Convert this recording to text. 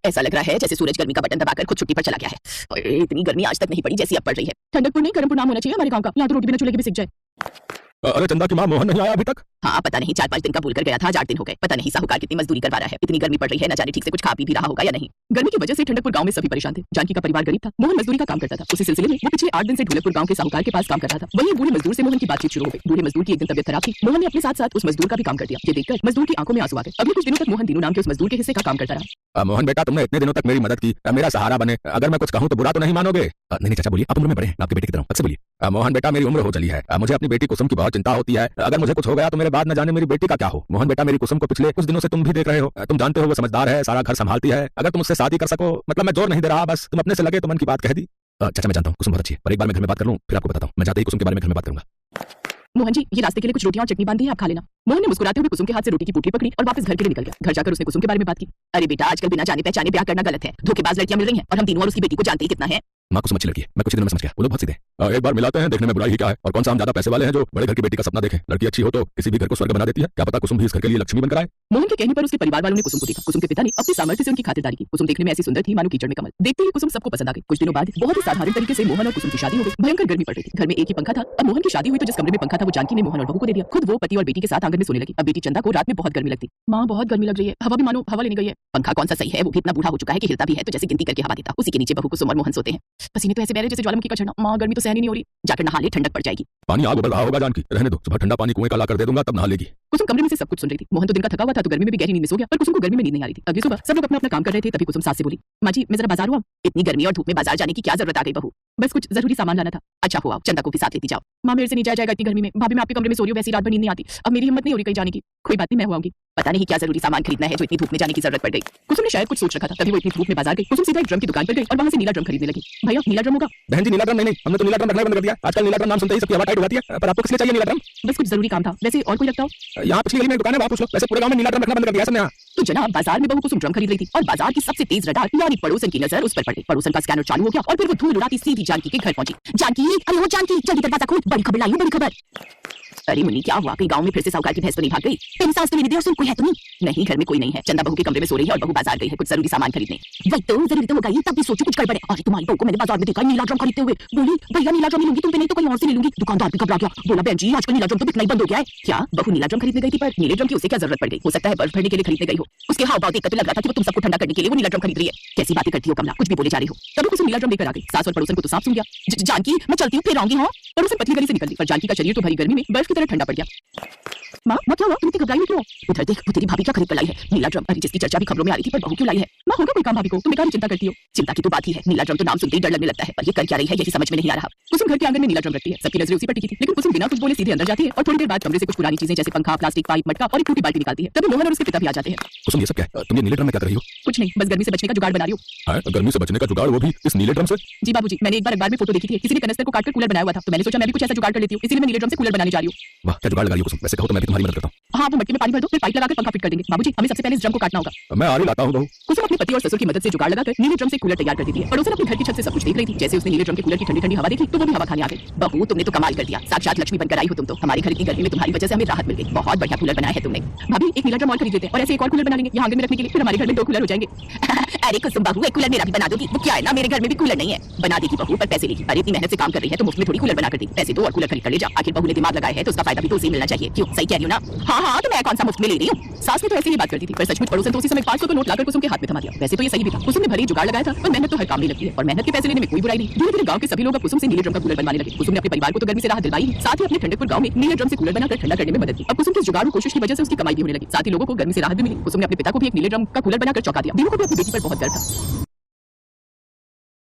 ऐसा लग रहा है जैसे सूरज गर्मी का बटन दबाकर खुद छुट्टी पर चला गया है। और इतनी गर्मी आज तक नहीं पड़ी जैसी अब पड़ रही है। ठंडकपुर नहीं करमपुर नाम होना चाहिए हमारे गांव का। यहाँ तो रोटी बिना चूल्हे के भी सिक जाए। अरे चंदा की माँ मोहन नहीं आया अभी तक? हाँ पता नहीं, 4-5 दिन का भूल कर गया था, 8 दिन हो गए। पता नहीं साहूकार कितनी मजदूरी करवा रहा है। इतनी गर्मी पड़ रही है, न जाने ठीक से कुछ खा पी भी रहा होगा या नहीं। गर्मी की वजह से ठंडकपुर गांव में सभी परेशान थे। जानकी का परिवार गरीब था, मोहन मजदूरी का काम करता था। उसी सिलसिले में वो पिछले 8 दिन से ढोलकपुर गांव के साहूकार के पास काम कर रहा था। वहीं बूढ़े मजदूर से मोहन की बातचीत शुरू हो गई। बूढ़े मजदूर की एक दिन तबियत खराब थी। मोहन ने अपने साथ साथ उस मजदूर का भी काम कर दिया। ये देखकर मजदूर की आंखों में आंसू आ गए। अगले कुछ दिनों तक मोहन दीनू नाम के उस मजदूर के हिस्से का काम करता रहा। मोहन बेटा, तुमने इतने दिनों तक मेरी मदद की, मेरा सहारा बने। अगर मैं कुछ कहूं तो बुरा तो नहीं मानोगे? नहीं चाचा बोलिए, आप उम्र में बड़े हैं, आपकी बेटी की तरह। बोलिए। मोहन बेटा, मेरी उम्र हो चली है, मुझे अपनी बेटी कुसुम की बहुत चिंता होती है। अगर मुझे कुछ हो गया तो मेरे बाद न जाने मेरी बेटी का क्या हो। मोहन बेटा, मेरी कुसुम को पिछले कुछ दिनों से तुम भी देख रहे हो। तुम जानते हो वो समझदार है, सारा घर संभालती है। अगर तुम उससे शादी कर सको, मतलब मैं जोर नहीं दे रहा, बस तुम अपने से लगे तो मन की बात कह दी। चाचा मैं जानता हूँ कुसुम बहुत अच्छी है, पर एक बार मैं घर में बात कर लूँ फिर आपको बताता हूँ। मैं जाते ही कुसुम के बारे में घर में बात करूंगा। मोहन जी, ये रास्ते के लिए कुछ रोटियां और चटनी बांधी है, आप खा लेना। मोहन ने मुस्कुराते हुए कुसुम के हाथ से रोटी की पुटली पकड़ी और वापस घर के लिए निकल गया। घर जाकर उसने कुसुम के बारे में बात की। अरे बेटा, आजकल बिना जाने पहचाने ब्याह करना गलत है। धोखेबाज लड़कियां मिल रही हैं और हम तीनों और उसकी बेटी को जानते ही कितना है। माँ कुसुम अच्छी लड़की है, मैं कुछ दिनों में समझ गया। वो लोग बहुत सीधे हैं। एक बार मिलाते हैं, देखने में बुराई ही क्या है। और कौन सा हम ज्यादा पैसे वाले हैं जो बड़े घर की बेटी का सपना देखें। लड़की अच्छी हो तो किसी भी घर को स्वर्ग बना देती है। क्या पता कुसुम भी इस घर के लिए लक्ष्मी बनकर आए। मोहन के कहने पर उसके परिवार वालों ने कुसुम को देखा। कुसुम के पिता ने अपने सामर्थ्य से उनकी खातिरदारी की। कुसुम देखने में ऐसी सुंदर थी मानो कीचड़ में कमल। देखते ही कुसुम सबको पसंद आ गई। कुछ दिनों बाद बहुत ही साधारण तरीके से मोहन और कुसुम की शादी हो गई। भयंकर गर्मी पड़ रही थी। घर में एक ही पंखा था। अब मोहन की शादी हुई तो जिस कमरे में पंखा था वो जानकी ने मोहन और बहू को दे दिया। खुद वो पति और बेटी के साथ आंगन में सोने लगी। अब बेटी चंदा को रात में बहुत गर्मी लगती। माँ बहुत गर्मी लग रही है, हवा भी मानो हवा लेने गई है। पंखा कौन सा सही है, वो भी इतना बूढ़ा हो चुका है कि हिलता भी है तो जैसे गिनती करके हवा देता। उसी के नीचे बहू कुसुम और मोहन सोते हैं। पसीने तो ऐसे बह रहे जैसे ज्वालामुखी का झरना। माँ गर्मी तो सहन ही नहीं हो रही। जाकर नहा ले, ठंडक पड़ जाएगी। पानी आग उबल रहा होगा जानकी, रहने दो। सुबह ठंडा पानी कुएं का ला कर दे दूंगा, तब नहा लेगी। कुसुम कमरे में से सब कुछ सुन रही थी। मोहन तो दिन का थका हुआ था तो गर्मी में भी गहरी नींद में सो गया, पर कुसुम को गर्मी में नींद नहीं आ रही थी। अगली सुबह सब लोग अपना अपना काम कर रहे थे, तभी कुसुम सास से बोली, माँ जी मैं जरा बाजार हुआ। इतनी गर्मी और धूप में बाजार जाने की क्या जरूरत आ गई बहू? बस कुछ जरूरी सामान लाना था। अच्छा हुआ, चंदा को भी साथ लेती जाओ। माँ मेरे से नहीं जाया जाएगा इतनी गर्मी में। भाभी मैं आपके कमरे में सो रही हूँ, वैसी रात भर नींद नहीं आती। अब मेरी हिम्मत नहीं हो रही कहीं जाने की। कोई बात नहीं, मैं हुआऊंगी। पता नहीं क्या जरूरी सामान खरीदना है जो इतनी धूप में जाने की जरूरत पड़ गई। कुसुम ने शायद कुछ सोच रखा था, तभी वो इतनी धूप में बाजार गई। कुसुम सीधा एक ड्रम की दुकान पर गई और वहां से नीला ड्रम खरीदने लगी। भैया नीला ड्रम होगा? बहन जी नीला ड्रम नहीं, हमने तो नीला ड्रम रखना बंद कर दिया। आजकल नीला ड्रम नाम सुनते ही सबकी हवा टाइट हो जाती है। पर आपको किसने चाहिए नीला ड्रम? बस कुछ जरूरी काम था। वैसे और कोई लगता हो? यहाँ पिछली गली में दुकान है, वहाँ पूछ लो। वैसे पूरे गांव में नीला ड्रम रखना बंद कर दिया सबने। यहाँ तो जनाब बाजार में बहू कुसुम ड्रम खरीद रही थी और बाजार की सबसे तेज रडार यानी पड़ोसन की नजर उस पर पड़ गई। पड़ोसन का स्कैनर चालू हो गया और फिर वो धूल उड़ाती सीधी जानकी के घर पहुंची। जानकी, अरे वो जानकी, जल्दी दरवाजा खोल, बड़ी खबर लाई हूं, बड़ी खबर। अरे मुन्नी क्या हुआ, कहीं गांव में फिर से साहूकार की भैंस तो नहीं भाग गई? तेरी सास तो मेरी दे और सुन, कोई है तो नहीं? घर में कोई नहीं है। चंदा बहू के कमरे में सो रही है और बहू बाजार गई है कुछ जरूरी सामान खरीदने। वही तो जरूरी तो होगा ये, तब भी सोचो कुछ गड़बड़ है। अरे तुम्हारी बहू को मैंने बाजार में देखा नीला ड्रम खरीदते हुए। बोली भैया नीला ड्रम लूंगी तुम पे, नहीं तो कहीं और से ले लूंगी। दुकानदार भी घबरा गया, बोला बहन जी आजकल नीला ड्रम तो बिकना ही बंद हो गया है। क्या बहू नीला ड्रम खरीदने गई थी, पर नीले ड्रम की उसे क्या जरूरत पड़ गई? हो सकता है बर्फ भरने के लिए खरीदने गई हो। उसके हाव भाव देखकर तो लग रहा था कि वो तुम सबको ठंडा करने के लिए वो नीला ड्रम खरीद रही है। कैसी बातें करती हो कमला, कुछ भी बोले जा रही हो। तब कुछ नीला ड्रम लेकर आ गई। सास और पड़ोसन को तो साफ सुन गया। जानकी मैं चलती हूँ, फिर आऊंगी। हाँ, पड़ोसन पतली गली से निकल गई, पर जानकी का शरीर तो भरी गर्मी में बर्फ की तरह ठंडा पड़ गया। माँ क्या हुआ, तुम इतनी घबराई क्यों? उधर देख, वो तेरी भाभी क्या खरीद कर लाई है, नीला ड्रम। अरे जिसकी चर्चा भी खबरों में आ रही थी, पर बहू क्यों लाई है? माँ होगा कोई काम भाभी को, तुम बेकार चिंता करती हो। चिंता की तो बात ही है, नीला ड्रम तो नाम सुनते ही डर लगने लगता है, पर ये कर क्या रही है यही समझ में नहीं आ रहा। कुसुम घर के आंगन में नीला ड्रम रखती है, सबकी नजरें उसी पर टिकी थी, लेकिन कुसुम बिना कुछ बोले सीधे अंदर जाती है और थोड़ी देर बाद कमरे से कुछ पुरानी चीजें जैसे पंखा, प्लास्टिक पाइप, मटका और एक टूटी बाल्टी निकालती है। तभी मोहन और उसके पिता भी आ जाते हैं। कुसुम ये सब क्या है? तुम ये नीले ड्रम में क्या कर रही हो? कुछ नहीं, बस गर्मी से बचने का जुगाड़ बना रही हूँ। गर्मी से बचने का जुगाड़, वो भी इस नीले ड्रम से? जी बाबूजी, मैंने एक बार अखबार में फोटो देखी थी, किसी ने कनस्तर को काटकर कूलर बनाया हुआ था, तो मैंने सोचा मैं भी कुछ ऐसा जुगाड़ कर लेती हूँ, इसीलिए मैं नीले ड्रम से कूलर बनाने जा रही हूँ। वाह क्या जुगाड़ लगा लिया कुसुम, वैसे कहो तो मैं भी तुम्हारी मदद करता हूँ। हाँ, वो मट्टी में पानी भर दो, फिर पाइप लगाकर पंखा फिट कर देंगे। बाबूजी हमें सबसे पहले इस ड्रम को काटना होगा। मैं आरी लाता हूँ बहू। कुसुम अपने पति और ससुर की मदद से जुगाड़ लगाकर नीले ड्रम से कूलर तैयार कर देती है। पड़ोसन अपने घर की छत से सब कुछ देख रही थी। जैसे उसने नीले ड्रम के कूलर की ठंडी ठंडी हवा देखी तो वो भी हवा खाने आ गई। बहू तुमने तो कमाल कर दिया, साक्षात लक्ष्मी बनकर आई हो तुम तो। हमारी घर की गर्मी में तुम्हारी वजह से हमें राहत मिल गई। बहुत बढ़िया कूलर बनाया है तुमने। भाभी एक नीला ड्रम और खरीद लेते हैं और ऐसे एक और कूलर बना लेंगे यहाँ आंगन में रखने के लिए, फिर हमारे घर में 2 कूलर हो जाएंगे। अरे कुसुम बहू, एक कूलर मेरा भी बना दोगी? वो क्या है ना, मेरे घर में भी कूलर नहीं है। बना देगी बहू, पर पैसे लेगी। अरे इतनी मेहनत से काम कर रही है तो मुफ्त में थोड़ी कूलर बना कर देगी। पैसे दो और कूलर खरीद कर ले जा। आखिर बहू ने दिमाग लगाया है तो उसका फायदा भी तो उसे मिलना चाहिए। क्यों, सही कह रही हो ना? हाँ, तो मैं कौन सा मुफ्त में ले रही हूँ? सास ने तो ऐसे ही बात करती थी, पर सचमुच पड़ोसन तो उसी समय 500 का नोट लाकर कुसुम के हाथ में थमा दिया। वैसे तो ये सही भी था, कुसुम ने भरी जुगाड़ लगाया था, पर मेहनत तो हर काम में लगती है और मेहनत के पैसे लेने में कोई बुराई नहीं। धीरे धीरे गांव के सभी लोग अब कुसुम से नीले ड्रम का कूलर बनवाने लगे। कुसुम ने अपने परिवार को तो गर्मी से राहत दिलवाई, साथ ही अपने ठंडकपुर गांव में नीले ड्रम से कूलर बनाकर ठंडा करने में मदद की। अब कुसुम की जुगाड़ू कोशिश की वजह से उसकी कमाई भी होने लगी, साथ ही लोगों को गर्मी से राहत भी मिली। कुसुम ने अपने पिता को भी एक नीले ड्रम का कूलर बनाकर चौंका दिया। दीनू को भी अपनी बेटी पर बहुत गर्व था।